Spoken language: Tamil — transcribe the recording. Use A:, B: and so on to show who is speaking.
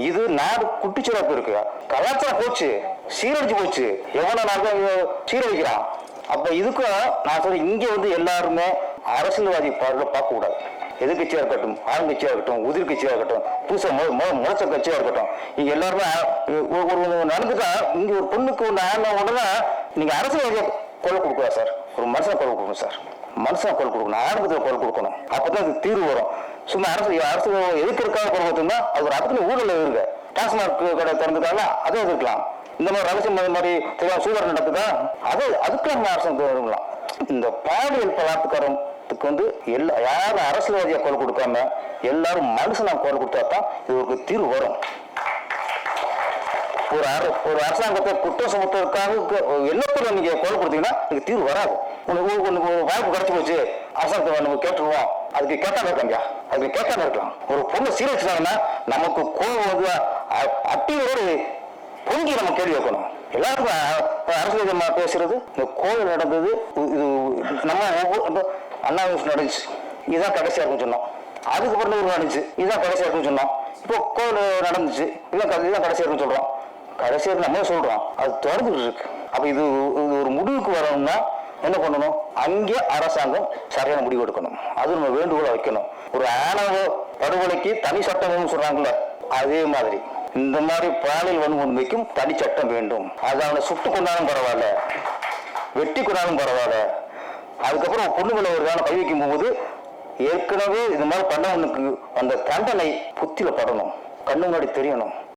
A: இது நாடு குட்டிச்சுரப்பு இருக்கு, கலாச்சாரம் போச்சு, சீரழிச்சு போச்சு, எவனை நாங்கள் சீரழிக்கிறான். அப்ப இதுக்கும் நான் சொல்றேன், இங்க வந்து எல்லாருமே அரசியல்வாதி பார்வை பார்க்க கூடாது. எதிர்கட்சியா இருக்கட்டும், ஆளுங்கட்சியா இருக்கட்டும், உதிர்கட்சியா இருக்கட்டும், புதுசா முளைச்ச கட்சியா இருக்கட்டும், இங்க எல்லாருமே ஒரு நடந்துட்டா இங்க ஒரு பொண்ணுக்கு ஒன்று ஆன உடனே நீங்க அரசியல்வாதியை கொலை கொடுக்கூடாது சார். ஒரு மனுஷனை கொலை கொடுக்கணும் சார், மனுஷனை கொலை கொடுக்கணும், ஆரம்பத்தில் கொலை கொடுக்கணும். அப்பதான் அது தீர்வு வரும். சும்மா அரசு எதுக்கிறதுக்காக கொலை கொடுத்தோம்னா அது ஒரு அர்த்தத்தில் ஊழல் இருக்கு. டாஸ்மாக் கடை திறந்துட்டாங்க, அதை எதிர்க்கலாம். இந்த மாதிரி ரகசியம் மாதிரி சூழல் நடக்குதா, அதுக்கு நம்ம அரசு விரும்பலாம். இந்த பாலியல் பலாத்காரத்துக்கு வந்து யாரும் அரசியல்வாதியா கொலை கொடுக்காம எல்லாரும் மனுஷனா கொலை கொடுத்தா தான் இதுக்கு தீர்வு வரும். ஒரு அரசாங்கத்தை குற்றம் சுமத்துறதுக்காக எல்லாத்தையும் நீங்க கொலை கொடுத்தீங்கன்னா இதுக்கு தீர்வு வராது. ஒரு வாய்ப்பு கிடைச்சி போச்சு, அரசாங்கத்தை நம்ம கேட்டுருவோம், அதுக்கு கேட்காம இருக்காங்க, அதுக்கு கேட்காம இருக்கலாம். ஒரு பொண்ணு சீரழிச்சாங்கன்னா நமக்கு கோவம் வந்து அட்டியோடு பொங்கி நம்ம கேள்வி வைக்கணும். எல்லாருக்கும் அரசியல் பேசுறது இந்த கோவில் நடந்தது, இது நம்ம அண்ணா நடந்துச்சு, இதுதான் கடைசியா இருக்குன்னு சொன்னோம். அதுக்கப்புறம் ஒரு நடந்துச்சு, இதுதான் கடைசியா இருக்குன்னு சொன்னோம். இப்போ கோவில் நடந்துச்சு, இதுதான் கடைசியா இருக்குன்னு சொல்றோம். கடைசியா நம்ம சொல்றோம், அது தொடர்ந்துட்டு இருக்கு. அப்ப இது ஒரு முடிவுக்கு வரணும்னா என்ன பண்ணணும்? அங்கே அரசாங்கம் சரியான முடிவு எடுக்கணும். அது நம்ம வேண்டுகோளை வைக்கணும். ஒரு ஆணவ படுகொலைக்கு தனி சட்டம் சொல்றாங்கல்ல, அதே மாதிரி இந்த மாதிரி பாலியல் வன்கொடுமைக்கும் தனி சட்டம் வேண்டும். அது அவனை சுட்டு கொண்டாலும் பரவாயில்ல, வெட்டி கொண்டாலும் பரவாயில்ல. அதுக்கப்புறம் பொண்ணுகளை ஒரு காலம் கை வைக்கும் போது ஏற்கனவே இந்த மாதிரி பண்ணவனுக்கு அந்த தண்டனை புத்தில படணும், கண்ணு முன்னாடி தெரியணும்.